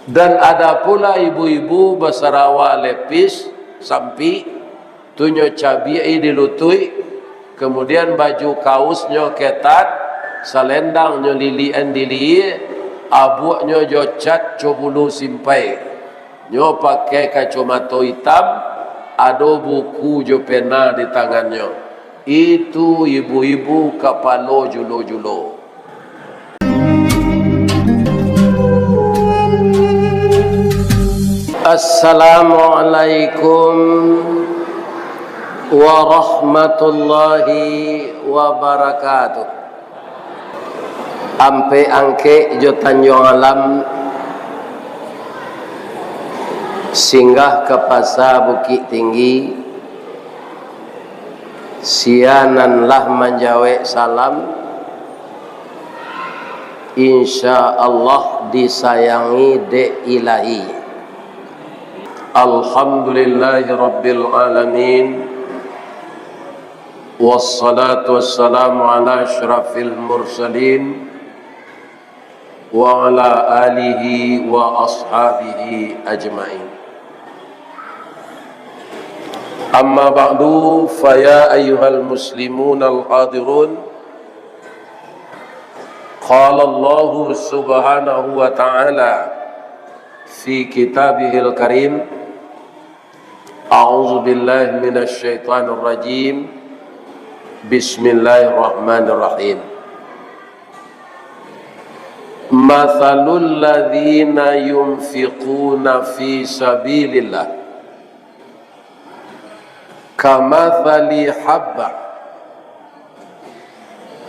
Dan ada pula ibu-ibu bersarawa lepis sampi tunyo cabai dilutui, kemudian baju kaosnya ketat, selendangnya lilian dili, abuaknya jo cat cobulu simpai, nyo pakai kacamata hitam, ada buku jo pena di tangannya. Itu ibu-ibu kepala julo-julo. Assalamualaikum warahmatullahi wabarakatuh. Ampe angke jo Tanjung Alam singgah ke pasar Bukit Tinggi, siananlah menjawab salam, insya Allah disayangi de ilahi. Alhamdulillahi Rabbil Alamin, wassalatu wassalamu ala ashrafil mursalin wa ala alihi wa ashabihi ajma'in. Amma ba'du, faya ayyuhal muslimun al-hadirun, qala Allah subhanahu wa ta'ala fi kitabihil karim, a'udzu billahi minasy syaithanir rajim, bismillahirrahmanirrahim. Mathalul ladzina yunfiquna fi sabilillah kamathali habba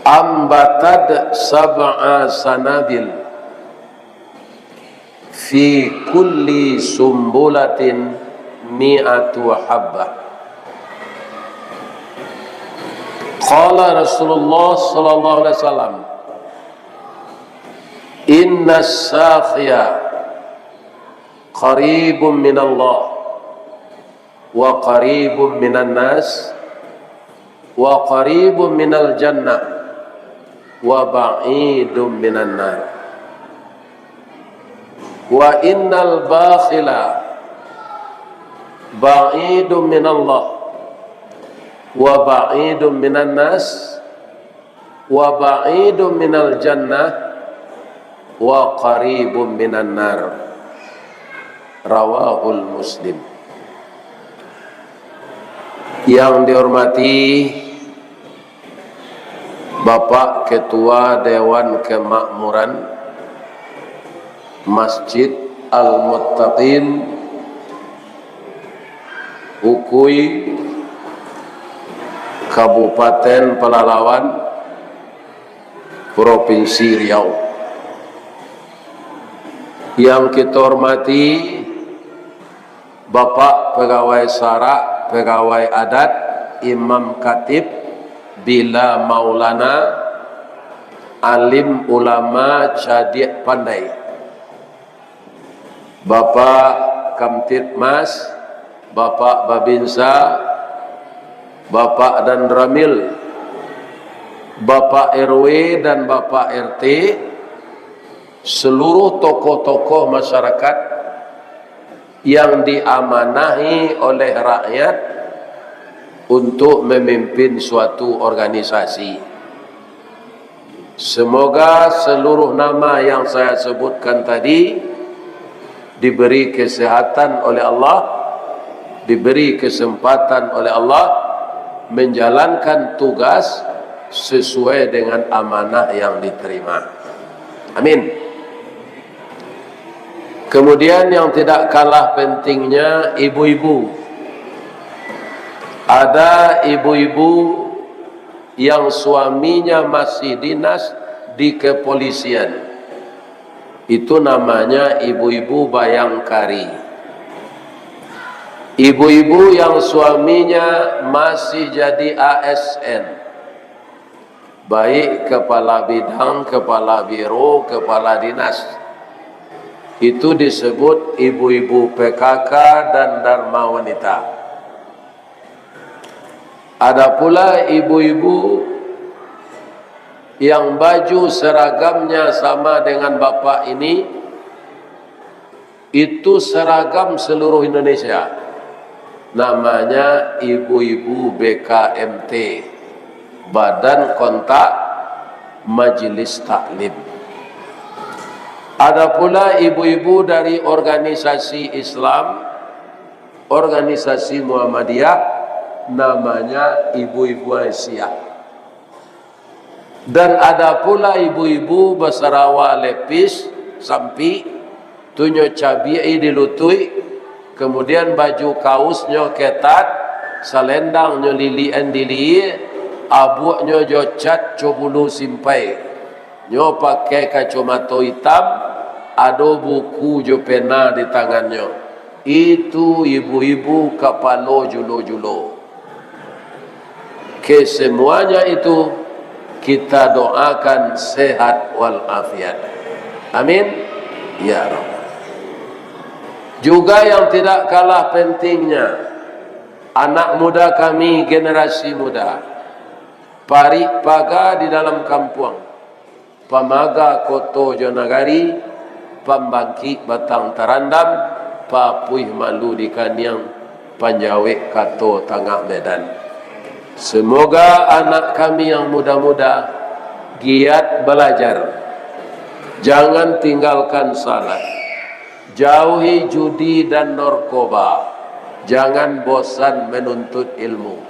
ambatad sab'a sanabil fi kulli sumbulatin mi'atu habba. Qala Rasulullah sallallahu alaihi wasallam, inna as-sakhiya qaribun minallah wa qaribun minan nas wa qaribun minal jannah wa ba'idun minan nar. Wa innal bakhila ba'idun minallah wa ba'idun minan nas wa ba'idun minal jannah wa qaribun minan nar. Rawahul Muslim. Yang dihormati Bapak Ketua Dewan Kemakmuran Masjid Al-Muttaqin Ukui, Kabupaten Pelalawan, Provinsi Riau. Yang kita hormati Bapak Pegawai Sara, Pegawai Adat, Imam Khatib, Bila Maulana, Alim Ulama Cadiak Pandai, Bapak Kamtibmas, Bapak Babinsa, Bapak dan Ramil, Bapak RW dan Bapak RT, seluruh tokoh-tokoh masyarakat yang diamanahi oleh rakyat untuk memimpin suatu organisasi. Semoga seluruh nama yang saya sebutkan tadi diberi kesehatan oleh Allah, diberi kesempatan oleh Allah menjalankan tugas sesuai dengan amanah yang diterima. Amin. Kemudian yang tidak kalah pentingnya, ibu-ibu. Ada ibu-ibu yang suaminya masih dinas di kepolisian. Itu namanya ibu-ibu bayangkari. Ibu-ibu yang suaminya masih jadi ASN, baik kepala bidang, kepala biro, kepala dinas, itu disebut ibu-ibu PKK dan Dharma Wanita. Ada pula ibu-ibu yang baju seragamnya sama dengan bapak ini, itu seragam seluruh Indonesia, namanya ibu-ibu BKMT, Badan Kontak Majelis Taklim. Ada pula ibu-ibu dari organisasi Islam, organisasi Muhammadiyah, namanya ibu-ibu Aisyah. Dan ada pula ibu-ibu bersarawa lepis, sampi, tunyo cabai dilutui, kemudian baju kaosnya ketat, selendangnya lilian dili, abuaknya jocat cobulu simpai, nyo pakai kacamata hitam, ada buku jo pena di tangannya. Itu ibu-ibu kepala julo-julo. Kesemuanya itu kita doakan sehat walafiat. Amin ya Rabb. Juga yang tidak kalah pentingnya, anak muda kami, generasi muda, parik paga di dalam kampung, pamaga koto jonagari, pembangkit batang tarandam, papuih malu di kaniang, panjawek kato tengah medan. Semoga anak kami yang muda-muda giat belajar, jangan tinggalkan salat, jauhi judi dan narkoba, jangan bosan menuntut ilmu.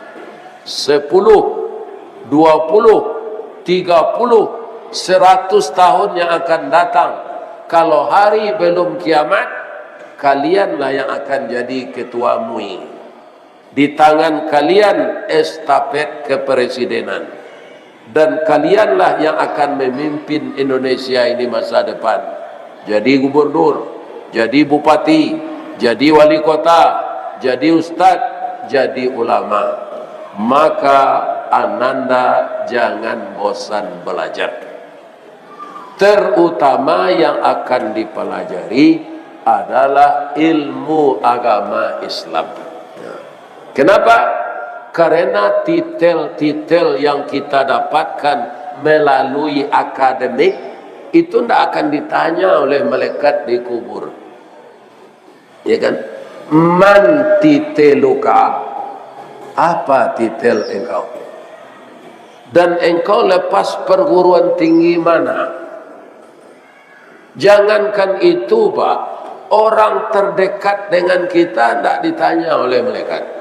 10, 20, 30, 100 tahun yang akan datang, kalau hari belum kiamat, kalianlah yang akan jadi ketua MUI. Di tangan kalian estafet kepresidenan, dan kalianlah yang akan memimpin Indonesia ini masa depan. Jadi gubernur, jadi bupati, jadi wali kota, jadi ustadz, jadi ulama. Maka ananda jangan bosan belajar. Terutama yang akan dipelajari adalah ilmu agama Islam. Kenapa? Karena titel-titel yang kita dapatkan melalui akademik itu tidak akan ditanya oleh malaikat di kubur. Ya kan? Man titeluka, apa titel engkau? Dan engkau lepas perguruan tinggi mana? Jangankan itu, Pak, orang terdekat dengan kita tidak ditanya oleh malaikat.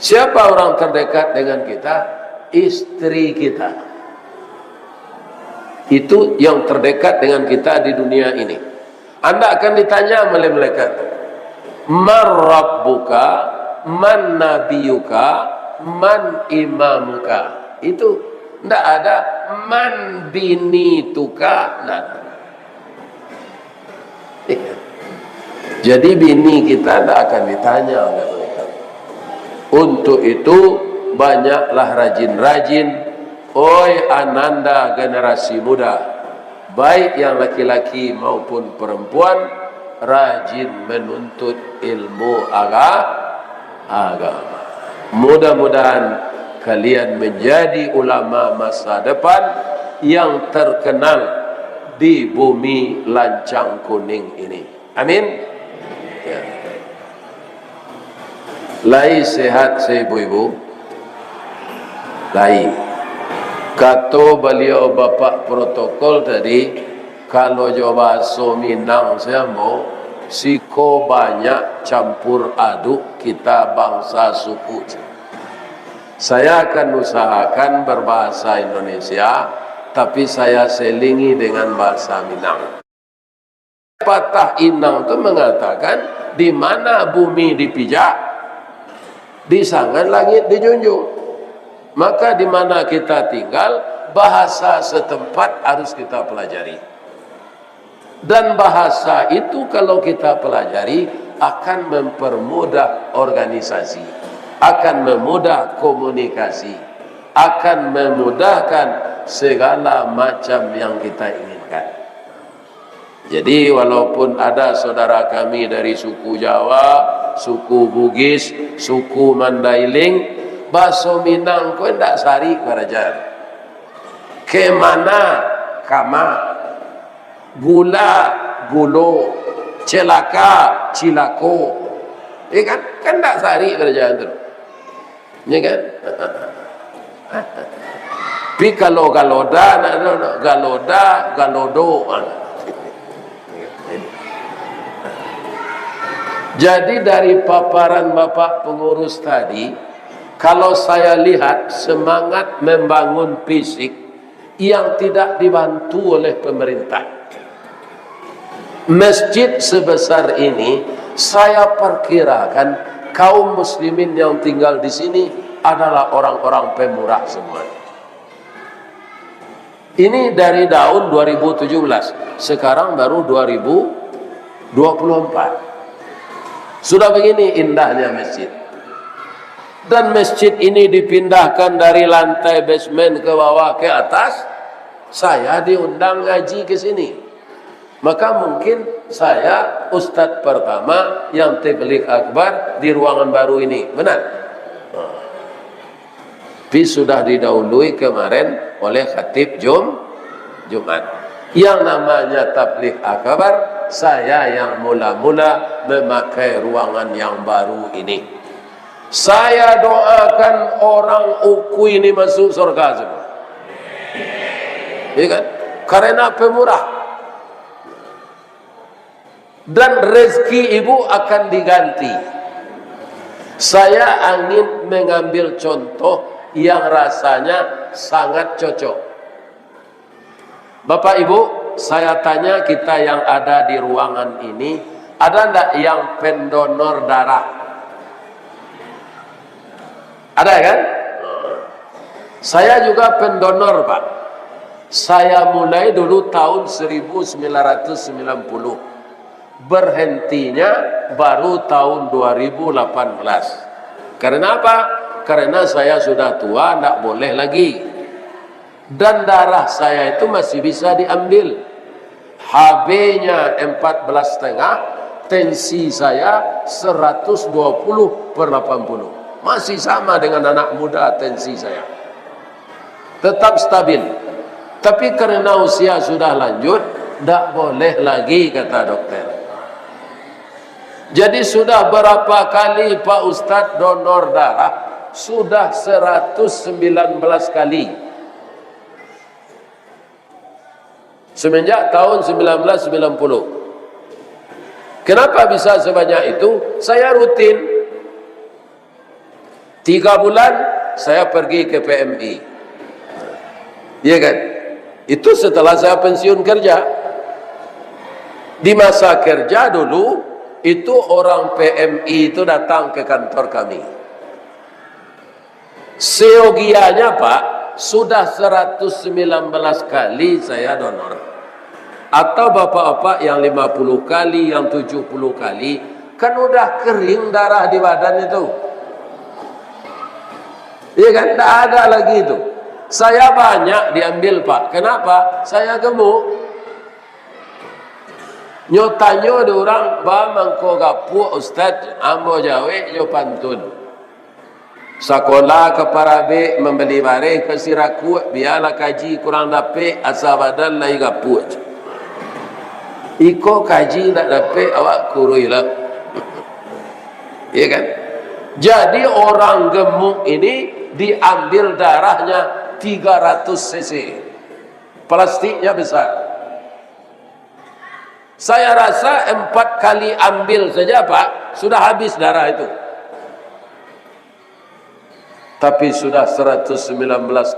Siapa orang terdekat dengan kita? Istri kita. Itu yang terdekat dengan kita di dunia ini. Anda akan ditanya oleh malaikat, man rabbuka, man nabiyuka, man imamuka. Itu tidak ada man binituka. Nah. Jadi bini kita tidak akan ditanya oleh malaikat. Untuk itu banyaklah rajin-rajin, oi ananda generasi muda, baik yang laki-laki maupun perempuan, rajin menuntut ilmu agama. Mudah-mudahan kalian menjadi ulama masa depan yang terkenal di bumi lancang kuning ini. Amin. Ya. Lai sehat saya ibu-ibu? Lai. Kata beliau bapak protokol tadi, kalau jawab bahasa Minang saya mau, siko banyak campur aduk kita bangsa suku. Saya akan usahakan berbahasa Indonesia, tapi saya selingi dengan bahasa Minang. Patah Inang itu mengatakan, di mana bumi dipijak, di sana langit dijunjung. Maka di mana kita tinggal, bahasa setempat harus kita pelajari. Dan bahasa itu kalau kita pelajari akan mempermudah organisasi, akan memudah komunikasi, akan memudahkan segala macam yang kita inginkan. Jadi walaupun ada saudara kami dari suku Jawa, suku Bugis, suku Mandailing, bahasa Minang kau tidak sari kerajan. Kemana kama, gula gulo, celaka, cilako. Kan? Kan tak sehari kerjaan tu. Ya kan? Tapi kalau galoda, galodo. Jadi dari paparan Bapak pengurus tadi, kalau saya lihat semangat membangun fisik yang tidak dibantu oleh pemerintah. Masjid sebesar ini, saya perkirakan kaum muslimin yang tinggal di sini adalah orang-orang pemurah semua. Ini dari tahun 2017, sekarang baru 2024. Sudah begini indahnya masjid. Dan masjid ini dipindahkan dari lantai basement ke bawah ke atas. Saya diundang ngaji ke sini. Maka mungkin saya ustadz pertama yang tabligh akbar di ruangan baru ini. Benar? Tapi sudah didahului kemarin oleh khatib Jumat. Yang namanya tabligh akbar, saya yang mula-mula memakai ruangan yang baru ini. Saya doakan orang Uku ini masuk surga semua. Ya kan? Karena pemurah. Dan rezeki ibu akan diganti. Saya ingin mengambil contoh yang rasanya sangat cocok. Bapak Ibu, saya tanya kita yang ada di ruangan ini, ada enggak yang pendonor darah? Ada kan? Saya juga pendonor, Pak. Saya mulai dulu tahun 1990. Berhentinya baru tahun 2018. Karena apa? Karena saya sudah tua, tidak boleh lagi. Dan darah saya itu masih bisa diambil. HB-nya 14,5, tensi saya 120/80. Masih sama dengan anak muda tensi saya. Tetap stabil. Tapi karena usia sudah lanjut, tidak boleh lagi kata dokter. Jadi sudah berapa kali Pak Ustadz donor darah? Sudah 119 kali. Semenjak tahun 1990. Kenapa bisa sebanyak itu? Saya rutin. 3 bulan saya pergi ke PMI. Iya kan? Itu setelah saya pensiun kerja. Di masa kerja dulu, itu orang PMI itu datang ke kantor kami. Seyogianya Pak, sudah 119 kali saya donor. Atau bapak-bapak yang 50 kali, yang 70 kali, kan udah kering darah di badan itu. Iya kan? Tidak ada lagi itu. Saya banyak diambil Pak. Kenapa? Saya gemuk. Nyotanyo ada orang, ba mangko gapu Ustaz, ambo jawe yo pantun. Sekolah ke Parabe membeli barang ke Siraku, biarlah kaji kurang dapat asal badan lai gapu. Iko kaji tak dapat awak kurui lah. Iya kan? Jadi orang gemuk ini diambil darahnya 300 cc. Plastiknya besar. Saya rasa 4 kali ambil saja Pak, sudah habis darah itu. Tapi sudah 119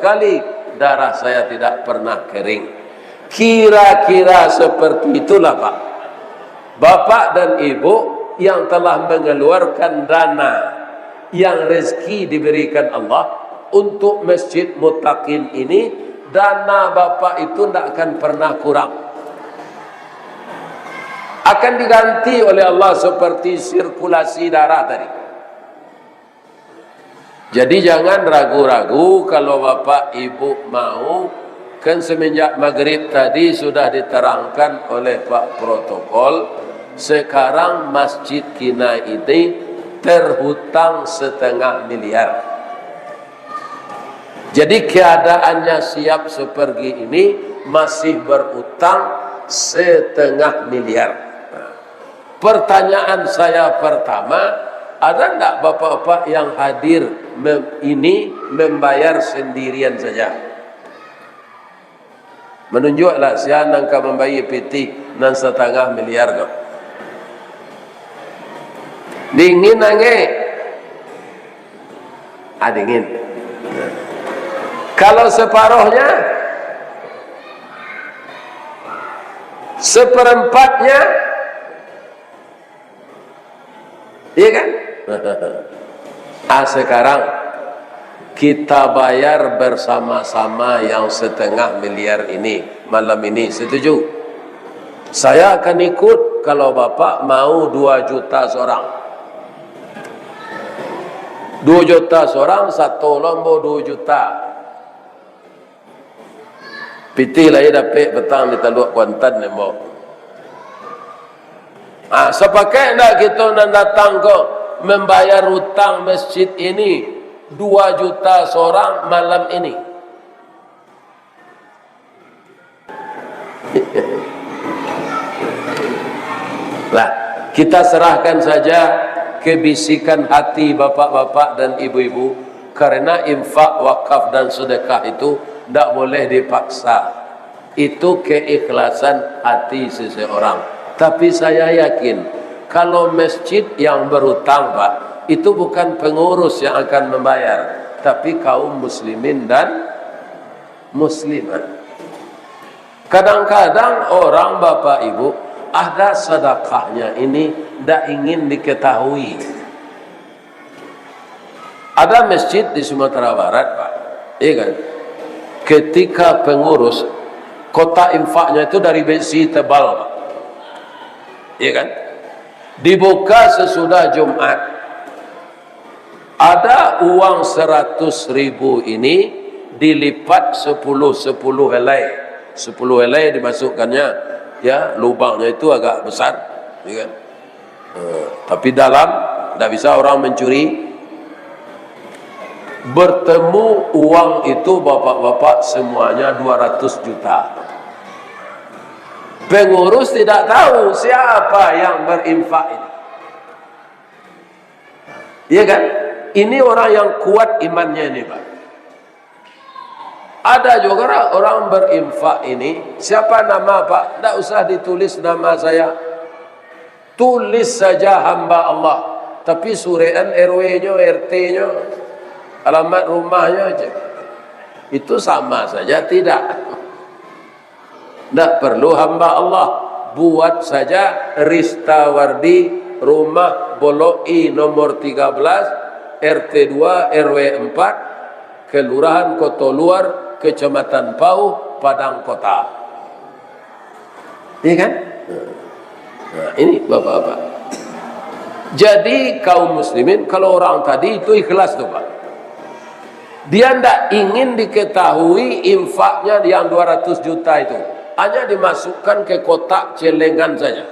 kali darah saya tidak pernah kering. Kira-kira seperti itulah Pak. Bapak dan Ibu yang telah mengeluarkan dana yang rezeki diberikan Allah untuk Masjid Muttaqin ini, dana Bapak itu tidak akan pernah kurang. Akan diganti oleh Allah seperti sirkulasi darah tadi. Jadi jangan ragu-ragu kalau Bapak Ibu mau. Kan semenjak maghrib tadi sudah diterangkan oleh Pak Protokol, sekarang Masjid Kina ini terhutang 1,5 miliar. Jadi keadaannya siap seperti ini, masih berutang 1,5 miliar. Pertanyaan saya pertama, ada enggak bapak-bapak yang hadir ini membayar sendirian saja? Menunjuklah saya nangka membayar PT 6,5 miliar kau. Dingin nange, dingin. Kalau separuhnya, seperempatnya, iya kan? Sekarang kita bayar bersama-sama yang 1,5 miliar ini malam ini, setuju? Saya akan ikut kalau bapak mau 2 juta seorang. 2 juta seorang, satu lombo 2 juta. Piti lah dapat petang di Teluk Kuantan ni mo. Sepakai nak kita nak datang ke membayar hutang masjid ini 2 juta seorang malam ini. Lah, kita serahkan saja kebisikan hati bapak-bapak dan ibu-ibu, karena infak, wakaf dan sedekah itu tidak boleh dipaksa. Itu keikhlasan hati seseorang. Tapi saya yakin kalau masjid yang berhutang, Pak, itu bukan pengurus yang akan membayar, tapi kaum muslimin dan muslimat. Kadang-kadang orang bapak ibu ada sedekahnya ini tidak ingin diketahui. Ada masjid di Sumatera Barat, Pak, iya kan? Ketika pengurus, kotak infaknya itu dari besi tebal, Pak, iya kan? Dibuka sesudah Jumat, ada uang 100.000 ini dilipat 10 helai. 10 helai dimasukkannya, ya, lubangnya itu agak besar, ya kan? Tapi dalam tidak bisa orang mencuri. Bertemu uang itu bapak-bapak semuanya 200 juta. Pengurus tidak tahu siapa yang berinfak ini, ya kan? Ini orang yang kuat imannya ini, Pak. Ada juga orang berinfak ini, siapa nama, Pak? Tidak usah ditulis nama saya, tulis saja hamba Allah, tapi surean RW-nya, RT-nya, alamat rumahnya aja, itu sama saja. Tidak perlu hamba Allah, buat saja Ristawardi, rumah Boloi nomor 13, RT 2 RW 4, Kelurahan Kotoluar, Kecamatan Pau, Padang Kota. Iya kan? Nah, ini bapak-bapak. Jadi kaum muslimin, kalau orang tadi itu ikhlas tuh, Pak. Dia tidak ingin diketahui infaknya yang 200 juta itu, hanya dimasukkan ke kotak celengan saja.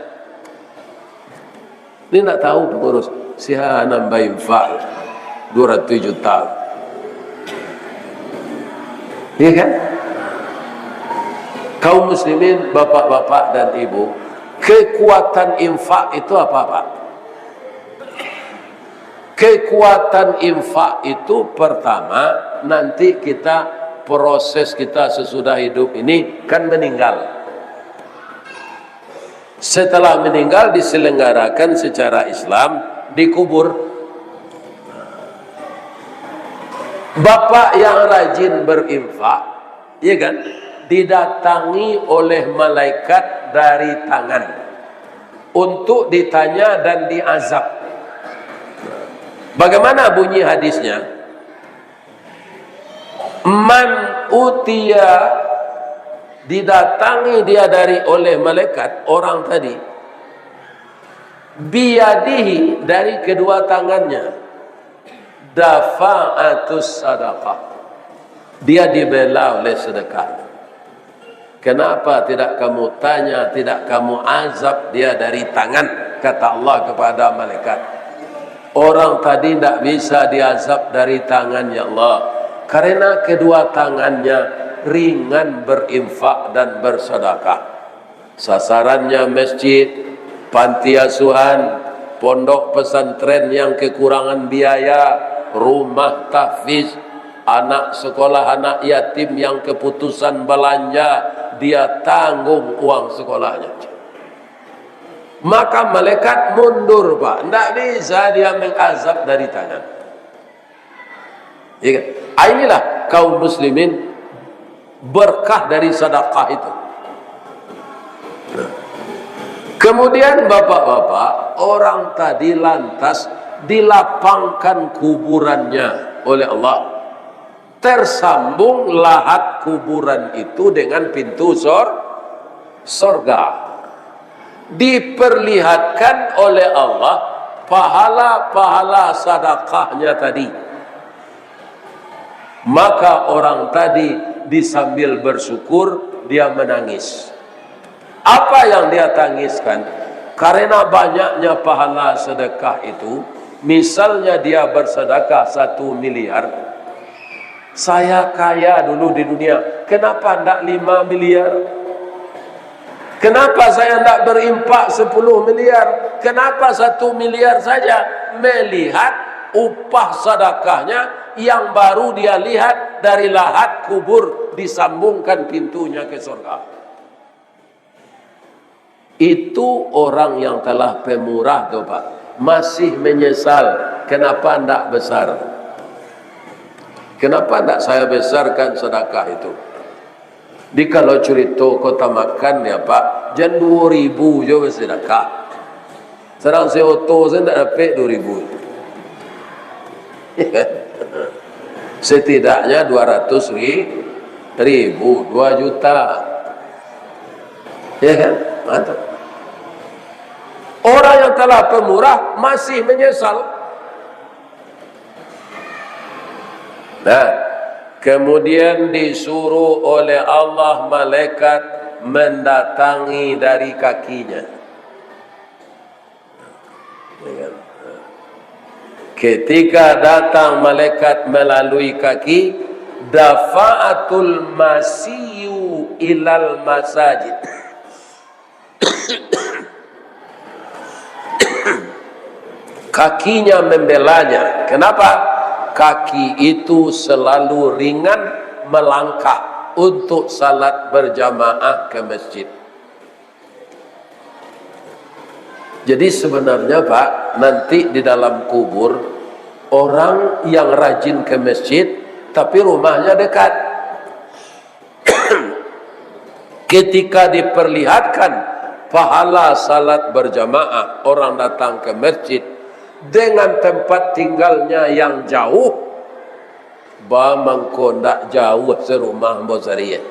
Ini tidak tahu pengurus, siapa nambah infak 200 juta. Iya kan? Kaum muslimin, bapak-bapak dan ibu, kekuatan infak itu apa, Pak? Kekuatan infak itu pertama, nanti kita, proses kita sesudah hidup ini kan meninggal. Setelah meninggal diselenggarakan secara Islam, dikubur. Bapak yang rajin berinfak, ya kan, didatangi oleh malaikat dari tangan untuk ditanya dan diazab. Bagaimana bunyi hadisnya? Man utia, didatangi dia oleh malaikat, orang tadi, biyadihi, dari kedua tangannya, dafa'atus sadaqah, dia dibela oleh sedekah. Kenapa tidak kamu tanya, tidak kamu azab dia dari tangan, kata Allah kepada malaikat. Orang tadi tidak bisa diazab dari tangannya Allah, karena kedua tangannya ringan berinfak dan bersedekah. Sasarannya masjid, panti asuhan, pondok pesantren yang kekurangan biaya, rumah tahfiz, anak sekolah anak yatim yang keputusan belanja, dia tanggung uang sekolahnya. Maka malaikat mundur, Pak. Tidak bisa dia mengazab dari tangan. Ya kan? Inilah kaum muslimin berkah dari sedekah itu. Kemudian bapak-bapak, orang tadi lantas dilapangkan kuburannya oleh Allah. Tersambung lahat kuburan itu dengan pintu sorga. Diperlihatkan oleh Allah pahala-pahala sedekahnya tadi. Maka orang tadi disambil bersyukur, dia menangis. Apa yang dia tangiskan? Karena banyaknya pahala sedekah itu. Misalnya dia bersedekah 1 miliar. Saya kaya dulu di dunia, kenapa tidak 5 miliar? Kenapa saya tidak berimpak 10 miliar? Kenapa 1 miliar saja? Melihat upah sedekahnya yang baru dia lihat dari lahat kubur, disambungkan pintunya ke surga. Itu orang yang telah pemurah tuh, Pak. Masih menyesal kenapa tidak besar. Kenapa tidak saya besarkan sedekah itu? Di kalau cerita kota makan ya, Pak, jan 2.000 je bersedekah. Serang seoto saya tidak dapat 2.000. Setidaknya 200.000, 2 juta. Ya kan? Mantap. Orang yang telah pemurah masih menyesal. Nah, kemudian disuruh oleh Allah malaikat mendatangi dari kakinya. Ketika datang malaikat melalui kaki, dafa'atul masiyu ilal masajid. Kakinya membelanya. Kenapa? Kaki itu selalu ringan melangkah untuk salat berjamaah ke masjid. Jadi sebenarnya, Pak, nanti di dalam kubur orang yang rajin ke masjid tapi rumahnya dekat. Ketika diperlihatkan pahala salat berjamaah orang datang ke masjid dengan tempat tinggalnya yang jauh, bamangko ndak jauh serumah Mbosariye.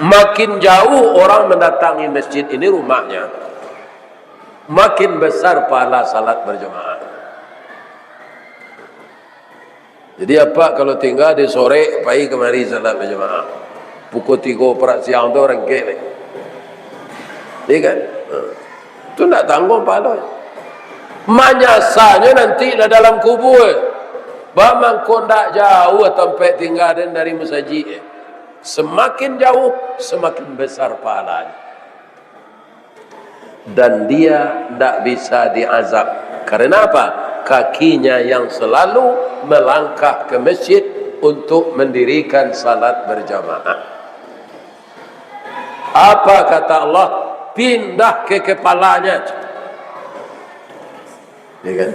Makin jauh orang mendatangi masjid ini rumahnya, makin besar pahala salat berjamaah. Jadi apa kalau tinggal di sore pagi kemari salat berjamaah, pukul 3 perak siang tu orang kek. Iya kan? Itu tak tanggung pahala. Manyasanya nanti dalam kubur. Bamang kondak jauh tempat tinggal dari masjid. Semakin jauh, semakin besar pahalanya. Dan dia tidak bisa diazab. Karena apa? Kakinya yang selalu melangkah ke masjid untuk mendirikan salat berjamaah. Apa kata Allah? Pindah ke kepalanya. Ya kan?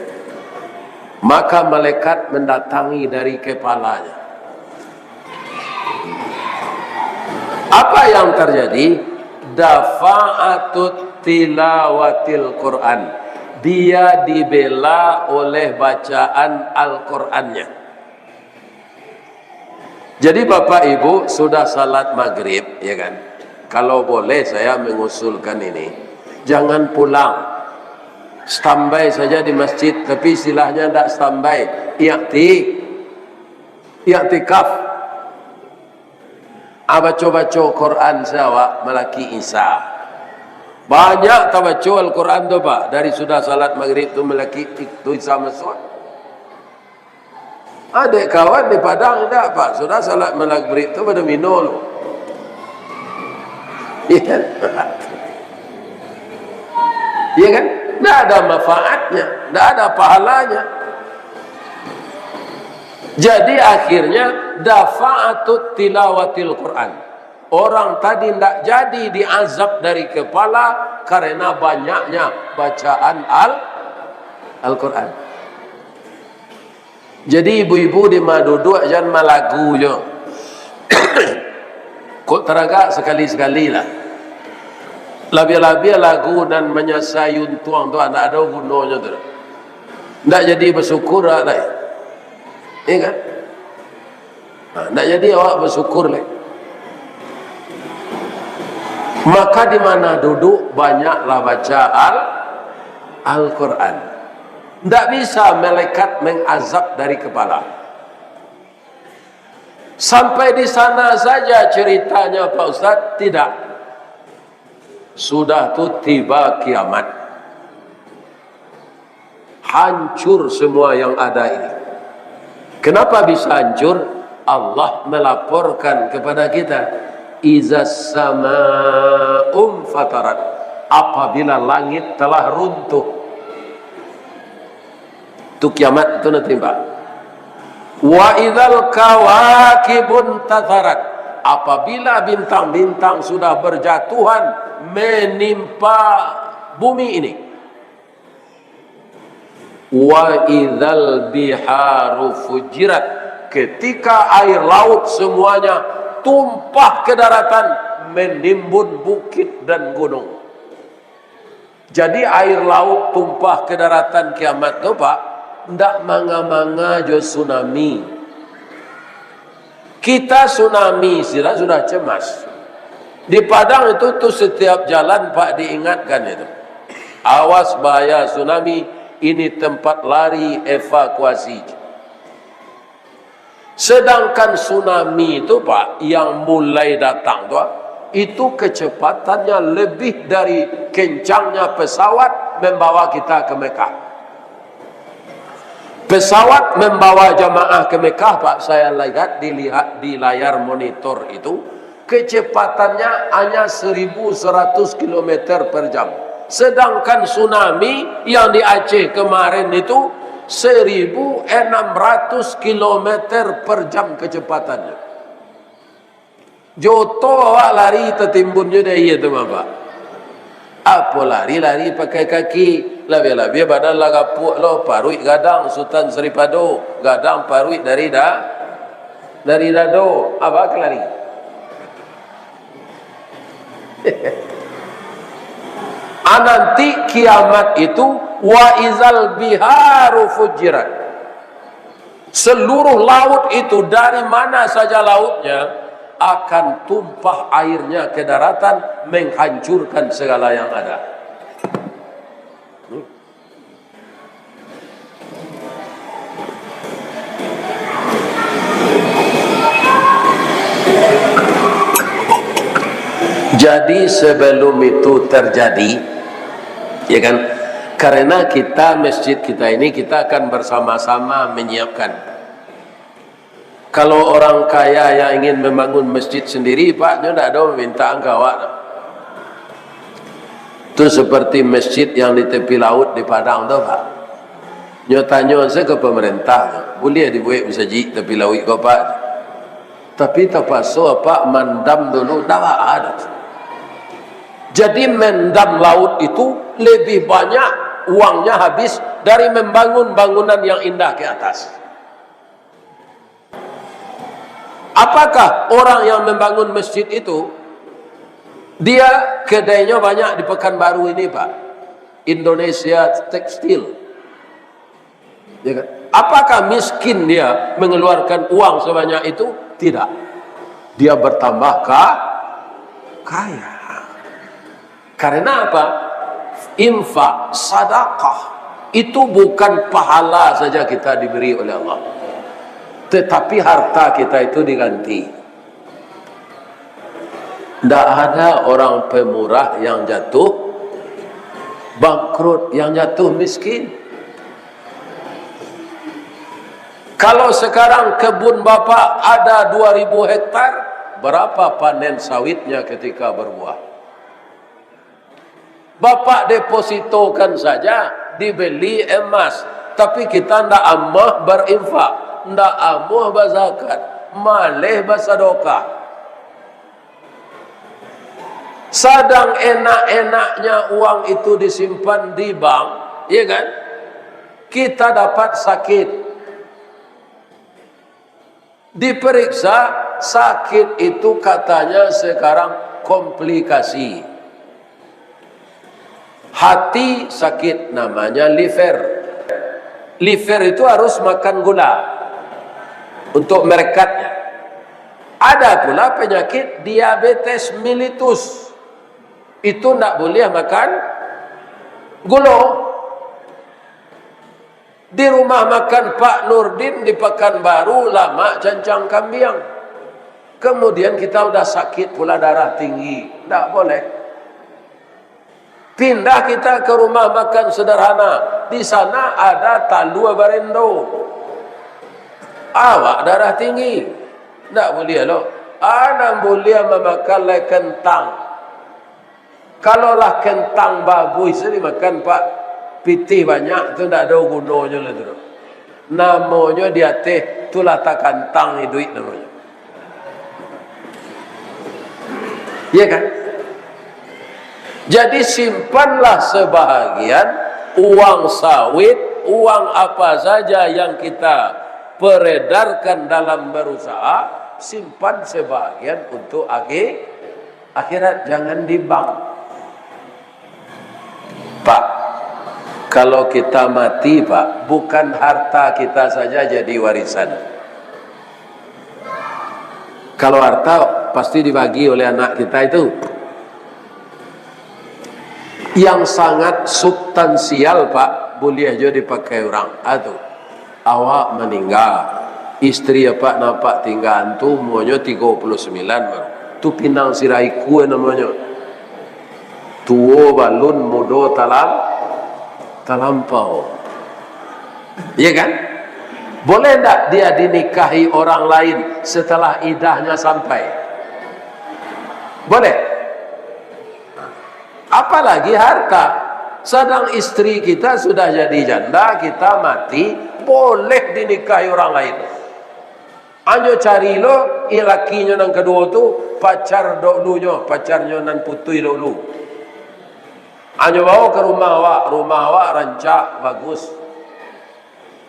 Maka malaikat mendatangi dari kepalanya. Apa yang terjadi? Dafa'atut tilawatil Quran. Dia dibela oleh bacaan Al-Qurannya. Jadi Bapak Ibu sudah salat maghrib, ya kan? Kalau boleh saya mengusulkan ini, jangan pulang, standby saja di masjid. Tapi istilahnya tidak standby, i'tikaf. Baca-baca Quran sawa melaki Isa. Banyak tak baca Al-Quran tu, Pak. Dari sudah salat maghrib tu melaki itu Isa masuk. Adik kawan di Padang tak, Pak. Sudah salat maghrib tu pada minum. Iya kan? Tidak ada manfaatnya, tidak ada pahalanya. Jadi akhirnya dafa'atut tilawatil Quran. Orang tadi tidak jadi diazab dari kepala karena banyaknya bacaan Al-Quran. Jadi ibu-ibu di maduduk jangan malagu je. Kok teragak sekali-sekali lah. Lebih-lebih lagu dan menyasayun tuang tu tak ada gunanya tu. Tak jadi bersyukur lah. Iya kan? Tak jadi awak bersyukur lah. Maka di mana duduk banyaklah baca Al-Quran. Tak bisa malaikat mengazab dari kepala. Sampai di sana saja ceritanya Pak Ustaz? Tidak. Sudah tu tiba kiamat. Hancur semua yang ada ini. Kenapa bisa hancur? Allah melaporkan kepada kita, iza sama'um fatarat, apabila langit telah runtuh. Itu kiamat itu nanti Pak. Wa idzal kawakibun tatharat, apabila bintang-bintang sudah berjatuhan menimpa bumi ini. Wa idzal biharu fujirat, ketika air laut semuanya tumpah ke daratan menimbun bukit dan gunung. Jadi air laut tumpah ke daratan kiamat tu Pak, ndak manga-manga jo tsunami. Kita tsunami sudah cemas. Di Padang itu tuh setiap jalan Pak diingatkan itu. Awas bahaya tsunami, ini tempat lari evakuasi. Sedangkan tsunami itu Pak yang mulai datang tu, itu kecepatannya lebih dari kencangnya pesawat membawa kita ke Mekah. Pesawat membawa jamaah ke Mekah Pak, saya lihat di layar monitor itu, kecepatannya hanya 1100 km per jam. Sedangkan tsunami yang di Aceh kemarin itu 1600 km per jam kecepatannya. Joto awak lari tertimbunnya dah iya tu Bapak. Apa lari pakai kaki, lebih-lebih badan lah kapuk lo, parui gadang Sultan Seripado, gadang parui dari dado, apa kelari? Nanti kiamat itu wa izal biharu fujirat, seluruh laut itu dari mana saja lautnya akan tumpah airnya ke daratan, menghancurkan segala yang ada. Jadi sebelum itu terjadi, ya kan, karena kita masjid kita ini kita akan bersama-sama menyiapkan. Kalau orang kaya yang ingin membangun masjid sendiri Pak, dia tidak ada meminta anggawa. Itu seperti masjid yang di tepi laut di Padang tu Pak. Nyatanya saya ke pemerintah, boleh dibuat masjid tepi laut kau Pak. Tapi terpaksa Pak mandam dulu, tak ada. Jadi mendam laut itu lebih banyak uangnya habis dari membangun bangunan yang indah ke atas. Apakah orang yang membangun masjid itu, dia kedainya banyak di Pekanbaru ini Pak, Indonesia Tekstil, ya kan? Apakah miskin dia mengeluarkan uang sebanyak itu? Tidak. Dia bertambah kaya. Karena apa? Infak, sedekah itu bukan pahala saja kita diberi oleh Allah, tetapi harta kita itu diganti. Tidak ada orang pemurah yang jatuh bangkrut, yang jatuh miskin. Kalau sekarang kebun Bapak ada 2000 hektar, berapa panen sawitnya ketika berbuah? Bapak depositokan saja, dibeli emas. Tapi kita ndak amah berinfak, ndak amah berzakat, malih bersedekah. Sadang enak-enaknya uang itu disimpan di bank, ya kan? Kita dapat sakit. Diperiksa, sakit itu katanya sekarang komplikasi. Hati sakit, namanya liver. Liver itu harus makan gula untuk merekatnya. Ada pula penyakit diabetes mellitus. Itu tidak boleh makan gula. Di rumah makan Pak Nurdin di Pekanbaru lama cancang kambing. Kemudian kita udah sakit pula darah tinggi. Tidak boleh. Pindah kita ke rumah makan sederhana. Di sana ada Talua Barendo. Awak darah tinggi. Tak boleh loh. Anak boleh memakan lai kentang. Kalaulah kentang babu itu dimakan Pak pitih banyak, itu tak ada gunanya lah tu. Namanya dia teh tulata kentang duit namanya. Ya kan? Jadi simpanlah sebahagian uang sawit, uang apa saja yang kita peredarkan dalam berusaha, simpan sebahagian untuk akhirat, jangan di bank. Pak, kalau kita mati Pak, bukan harta kita saja jadi warisan. Kalau harta pasti dibagi oleh anak kita itu. Yang sangat substansial Pak, boleh aja dipakai orang. Aduh, awak meninggal, istri apa nampak tinggal tu umurnya 39 baru. Tu pinang siraiku namanya. Tuo balun mudo talampau. Iya kan? Boleh tak dia dinikahi orang lain setelah idahnya sampai? Boleh. Apalagi harta. Sedang istri kita sudah jadi janda, kita mati, boleh dinikahi orang lain. Anjo cari lo, ilakinya yang kedua tu pacar dulunya, pacarnya nan putui dulu. Anjo bawa ke rumah awak rancak bagus.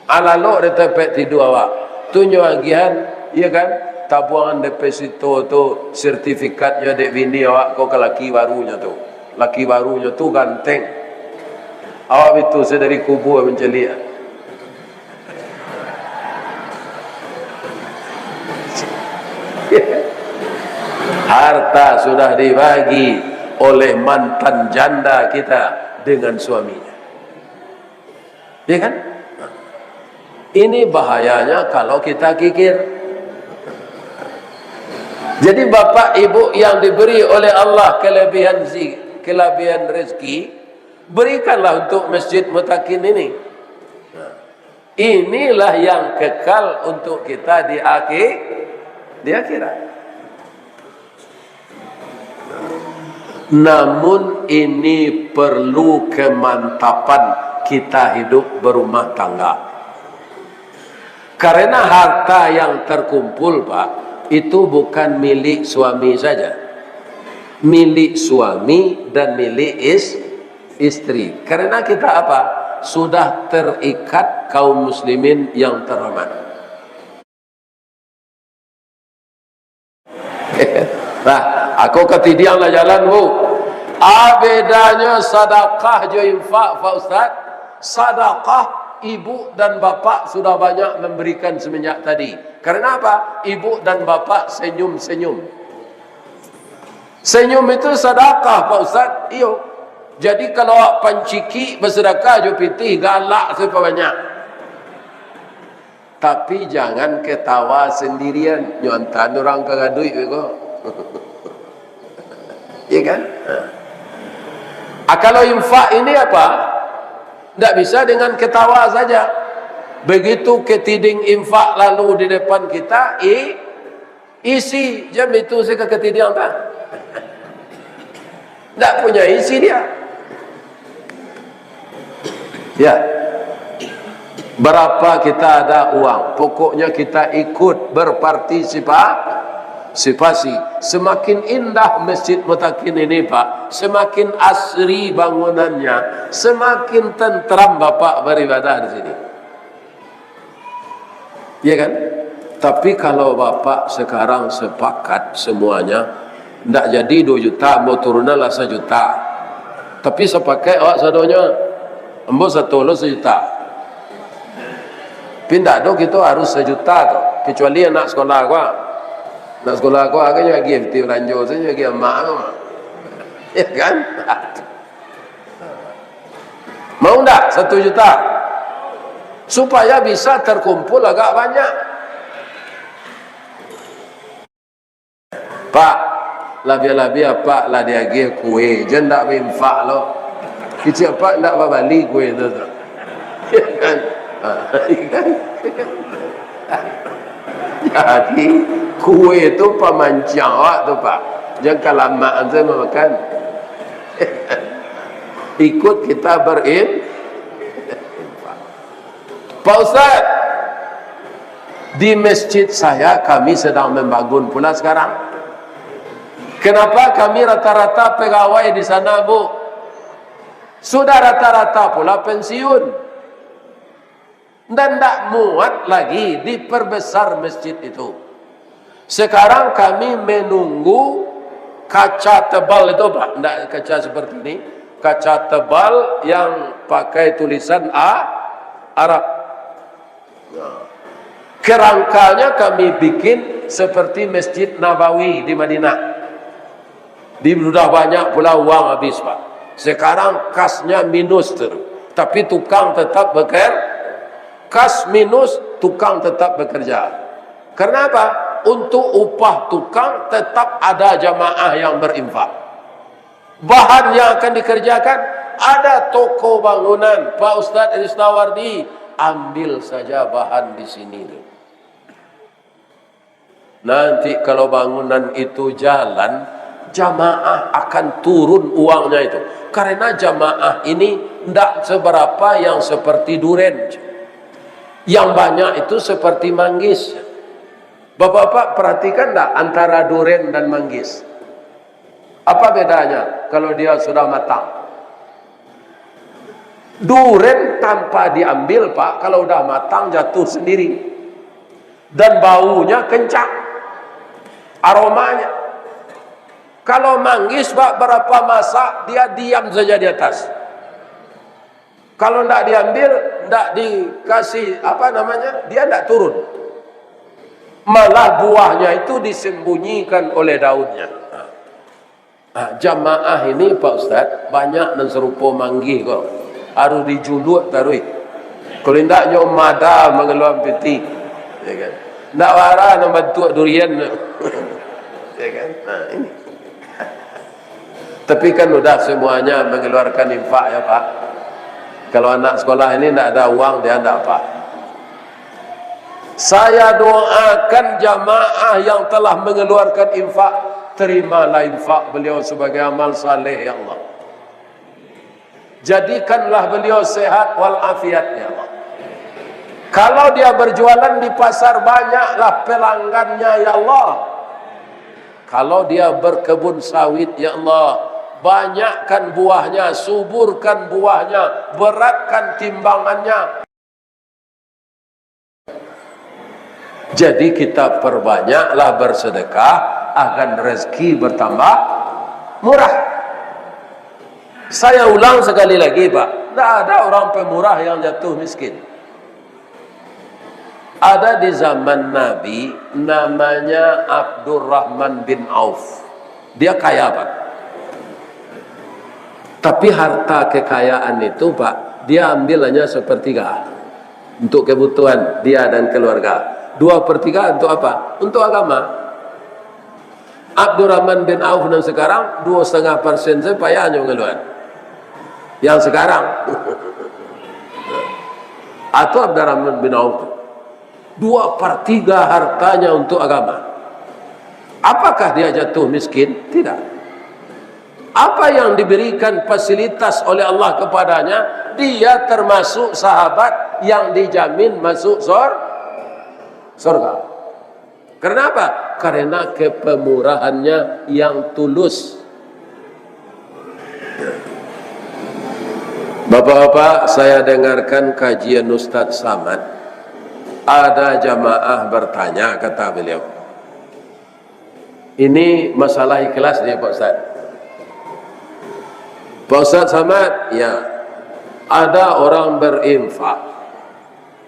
Alalok dia tepek tidur awak. Tunjuk agihan, iya kan? Tabuangan deposito tu sertifikatnya dek bini awak kau ke laki barunya tu. Laki barunya tu ganteng. Awak itu sedari kubur mencelia. Harta sudah dibagi oleh mantan janda kita dengan suaminya. Ya kan? Ini bahayanya kalau kita kikir. Jadi bapak ibu yang diberi oleh Allah kelebihan rezeki, berikanlah untuk Masjid Mutakin ini. Inilah yang kekal untuk kita di akhirat. Namun ini perlu kemantapan kita hidup berumah tangga. Karena harta yang terkumpul Pak, itu bukan milik suami saja. Milik suami dan milik istri. Karena kita apa? Sudah terikat kaum muslimin yang terhormat. Nah, aku ketidianglah jalan bu. Bedanya sedekah jo infak Pak Ustaz. Sedekah ibu dan bapak sudah banyak memberikan semenjak tadi. Karena apa? Ibu dan bapak senyum-senyum. Senyum itu sedekah Pak Ustaz. Iyo. Jadi kalau awak panciki bersedekah jo pitih galak sepa banyak. Tapi jangan ketawa sendirian. Nyontan orang kagak duit kok. Iya kan? Kalau infak ini apa? Tidak bisa dengan ketawa saja. Begitu ketiding infak lalu di depan kita, isi jam itu saya ketiding tak? Tidak punya isi dia. Ya, berapa kita ada uang, pokoknya kita ikut berpartisipasi. Semakin indah Masjid Mutakin ini Pak, semakin asri bangunannya, semakin tentram Bapak beribadah di sini. Ya kan? Tapi kalau Bapak sekarang sepakat semuanya, tidak jadi 2 juta, mau turunanlah 1 juta. Tapi sepakai awak sadonya, embo 1 juta. Pindah dong itu harus 1 juta tuh. Kecuali anak sekolah gua. Anak sekolah gua agaknya gift ranjo saja lagi emak. Ya kan? Mau enggak 1 juta? Supaya bisa terkumpul agak banyak. Pak, labi-labi apa lah dia gih kue, je ndak infak lo. Kecil Pak ndak balik kue tu. Ya kan? Jadi kue itu pemancang awak tu Pak. Jangan kelamaan saya makan. Ikut kita Pak Ustaz, di masjid saya kami sedang membangun pula sekarang. Kenapa kami rata-rata pegawai di sana Bu? Sudah rata-rata pula pensiun. Dan tidak muat lagi diperbesar masjid itu. Sekarang kami menunggu kaca tebal itu Pak. Tidak kaca seperti ini. Kaca tebal yang pakai tulisan Arab. Kerangkanya kami bikin seperti Masjid Nabawi di Madinah. Sudah banyak pula uang habis Pak. Sekarang kasnya minus terus. Tapi tukang tetap bekerja. Kas minus, tukang tetap bekerja. Kenapa? Untuk upah tukang tetap ada jamaah yang berinfak. Bahan yang akan dikerjakan, ada toko bangunan. Pak Ustadz Risnawardi, ambil saja bahan di sini. Nanti kalau bangunan itu jalan, jamaah akan turun uangnya itu. Karena jamaah ini tidak seberapa yang seperti duren. Yang banyak itu seperti manggis. Bapak-bapak perhatikan tak antara duren dan manggis? Apa bedanya kalau dia sudah matang? Duren tanpa diambil Pak, kalau udah matang jatuh sendiri. Dan baunya kencang. Aromanya. Kalau manggis Pak berapa masak dia diam saja di atas. Kalau tidak diambil, tidak dikasih dia tidak turun. Malah buahnya itu disembunyikan oleh daunnya. Jamaah ini Pak Ustadz banyak dan serupa manggih kok. Harus dijuluk taruh. Kalau tidak nyomada mengeluarkan peti, ya kan? Tidak warah membantu durian, ya kan? Nah ini. Tapi kan sudah semuanya mengeluarkan infak ya Pak. Kalau anak sekolah ini tidak ada uang, dia tidak apa. Saya doakan jamaah yang telah mengeluarkan infak, terimalah infak beliau sebagai amal saleh ya Allah. Jadikanlah beliau sehat walafiat ya Allah. Kalau dia berjualan di pasar, banyaklah pelanggannya ya Allah. Kalau dia berkebun sawit ya Allah, banyakkan buahnya, suburkan buahnya, beratkan timbangannya. Jadi kita perbanyaklah bersedekah agar rezeki bertambah murah. Saya ulang sekali lagi Pak, tidak ada orang pemurah yang jatuh miskin. Ada di zaman Nabi namanya Abdurrahman bin Auf. Dia kaya Pak. Tapi harta kekayaan itu Pak, dia ambil hanya 1/3 untuk kebutuhan dia dan keluarga. 2/3 untuk apa? Untuk agama. Abdurrahman bin Auf yang sekarang 2,5% saja payahnya mengeluarkan. Yang sekarang atau Abdurrahman bin Auf 2/3 hartanya untuk agama. Apakah dia jatuh miskin? Tidak. Apa yang diberikan fasilitas oleh Allah kepadanya dia termasuk sahabat yang dijamin masuk surga. Kenapa? Karena kepemurahannya yang tulus. Bapak-bapak, saya dengarkan kajian Ustaz Samad. Ada jamaah bertanya, kata beliau, ini masalah ikhlas dia Pak Ustaz. Pak Ustaz Samad, ya, ada orang berinfak,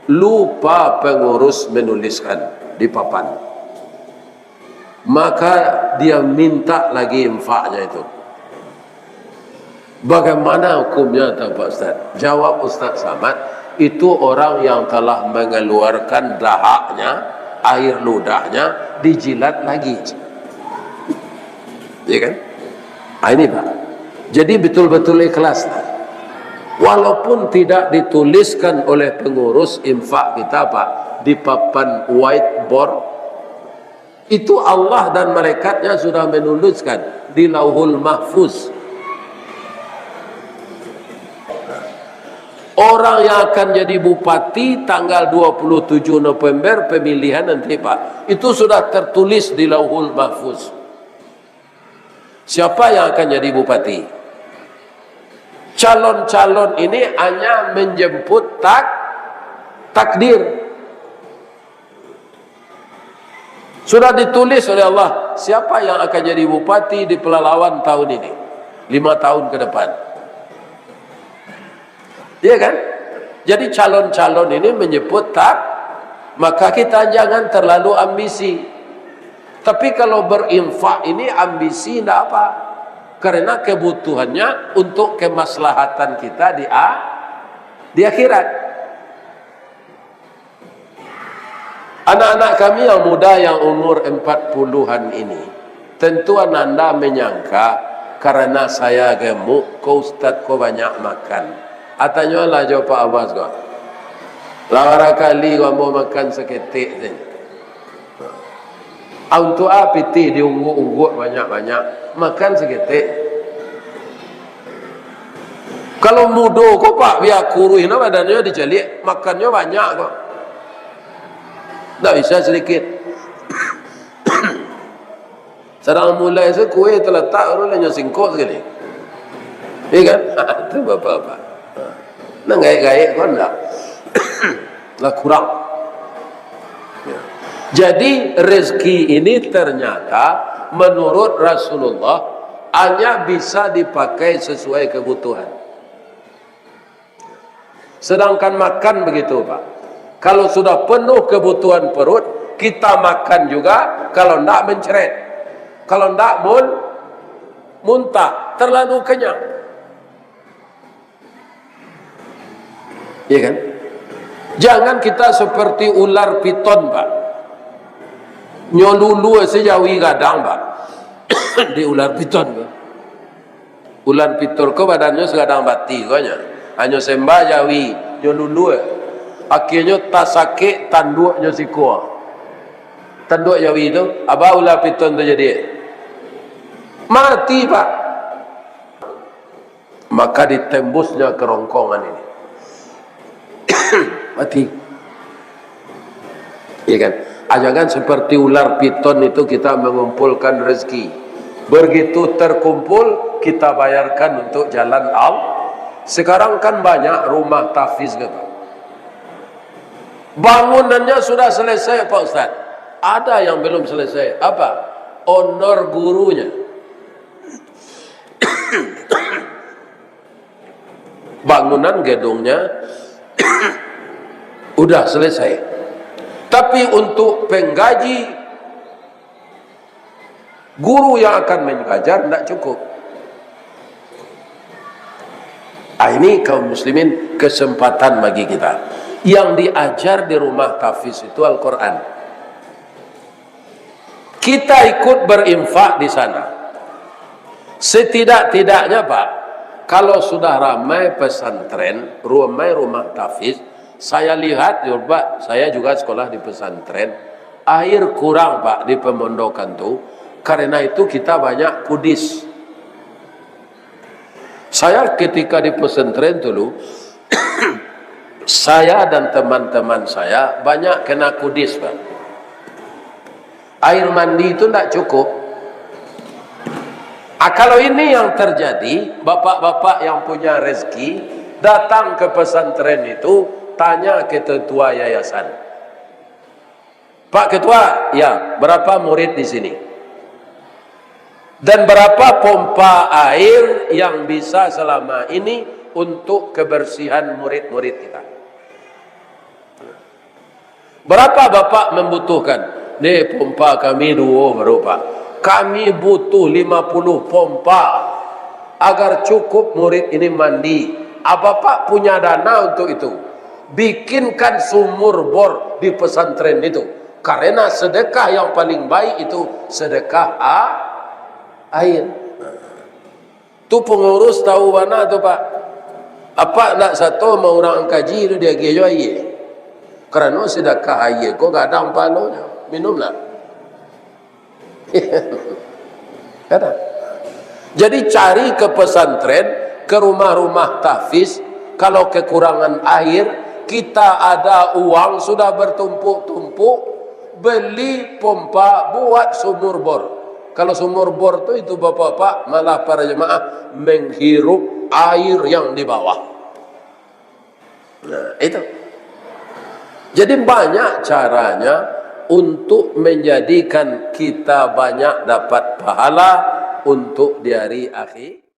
lupa pengurus menuliskan di papan, maka dia minta lagi infaknya itu. Bagaimana hukumnya Pak Ustaz? Jawab Ustaz Samad, itu orang yang telah mengeluarkan dahaknya, air ludahnya, dijilat lagi. Ya kan? Ini Pak. Jadi betul-betul ikhlas. Walaupun tidak dituliskan oleh pengurus infak kita Pak, di papan whiteboard, itu Allah dan malaikatnya sudah menuliskan di Lauhul Mahfuz. Orang yang akan jadi bupati tanggal 27 November pemilihan nanti Pak, itu sudah tertulis di Lauhul Mahfuz. Siapa yang akan jadi bupati? Calon-calon ini hanya menjemput takdir. Sudah ditulis oleh Allah siapa yang akan jadi bupati di Pelalawan tahun ini, 5 tahun ke depan. Iya kan? Jadi calon-calon ini menyebut maka kita jangan terlalu ambisi. Tapi kalau berinfak ini ambisi tidak apa. Karena kebutuhannya untuk kemaslahatan kita di akhirat. Anak-anak kami yang muda yang umur 40-an ini, tentu Anda menyangka karena saya gemuk, kau Ustaz kau banyak makan. Atanya lah jawab Pak Abbas kau. Lara kali kau mau makan seketik saja. Untuk apa ti diunggut-unggut banyak-banyak, makan seketik. Kalau mudo kau Pak biar kurus, badannya dijalik, makannya banyak kok. Tak bisa sedikit. Sedang mulai kue terletak orang hanya singkok sekali. Iya kan? Itu bapak-bapak. Nah gaya-gaya kau enggak. Lah kurang. Ya. Jadi rezeki ini ternyata menurut Rasulullah hanya bisa dipakai sesuai kebutuhan. Sedangkan makan begitu Pak. Kalau sudah penuh kebutuhan perut, kita makan juga. Kalau enggak menceret, kalau enggak muntah, terlalu kenyang. Iya kan? Jangan kita seperti ular piton Pak. Nyolulu sejawi gadang Pak. Di ular piton Pak. Ular piton ko badannya segadang bati konya. Hanya sembah jawi nyolulu. Akhirnya tak sakit tanduknya siko. Tanduk jawi itu apa ular piton tu jadi? Mati Pak. Maka ditembusnya kerongkongan ini. Mati. Ya kan? Jangan seperti ular piton itu kita mengumpulkan rezeki. Begitu terkumpul kita bayarkan untuk jalan Sekarang kan banyak rumah tahfiz gitu. Bangunannya sudah selesai Pak Ustaz. Ada yang belum selesai. Apa? Honor gurunya. Bangunan gedungnya udah selesai. Tapi untuk penggaji guru yang akan mengajar tidak cukup. Ini kaum muslimin kesempatan bagi kita. Yang diajar di rumah tahfiz itu Al-Quran. Kita ikut berinfak di sana. Setidak-tidaknya Pak, kalau sudah ramai pesantren, ramai rumah tahfiz, saya lihat, Pak, saya juga sekolah di pesantren, air kurang Pak di pemondokan tuh, karena itu kita banyak kudis. Saya ketika di pesantren dulu, Saya dan teman-teman saya banyak kena kudis, Pak. Air mandi itu tidak cukup. Kalau ini yang terjadi, bapak-bapak yang punya rezeki datang ke pesantren itu, tanya ke ketua yayasan, Pak Ketua, ya berapa murid di sini? Dan berapa pompa air yang bisa selama ini untuk kebersihan murid-murid kita? Berapa bapak membutuhkan? Nih pompa kami 2 baru Pak. Kami butuh 50 pompa agar cukup murid ini mandi. Bapak punya dana untuk itu. Bikinkan sumur bor di pesantren itu. Karena sedekah yang paling baik itu sedekah air. Tu pengurus tahu mana tu Pak? Apa nak satu mau orang kaji itu dia kejo air. Karena sedekah air kok gak ada ampanonya. Minumlah. Kata. Jadi cari ke pesantren, ke rumah-rumah tahfiz, kalau kekurangan air, kita ada uang sudah bertumpuk-tumpuk, beli pompa, buat sumur bor. Kalau sumur bor itu bapak-bapak malah para jemaah menghirup air yang di bawah. Nah, itu. Jadi banyak caranya untuk menjadikan kita banyak dapat pahala untuk di hari akhir.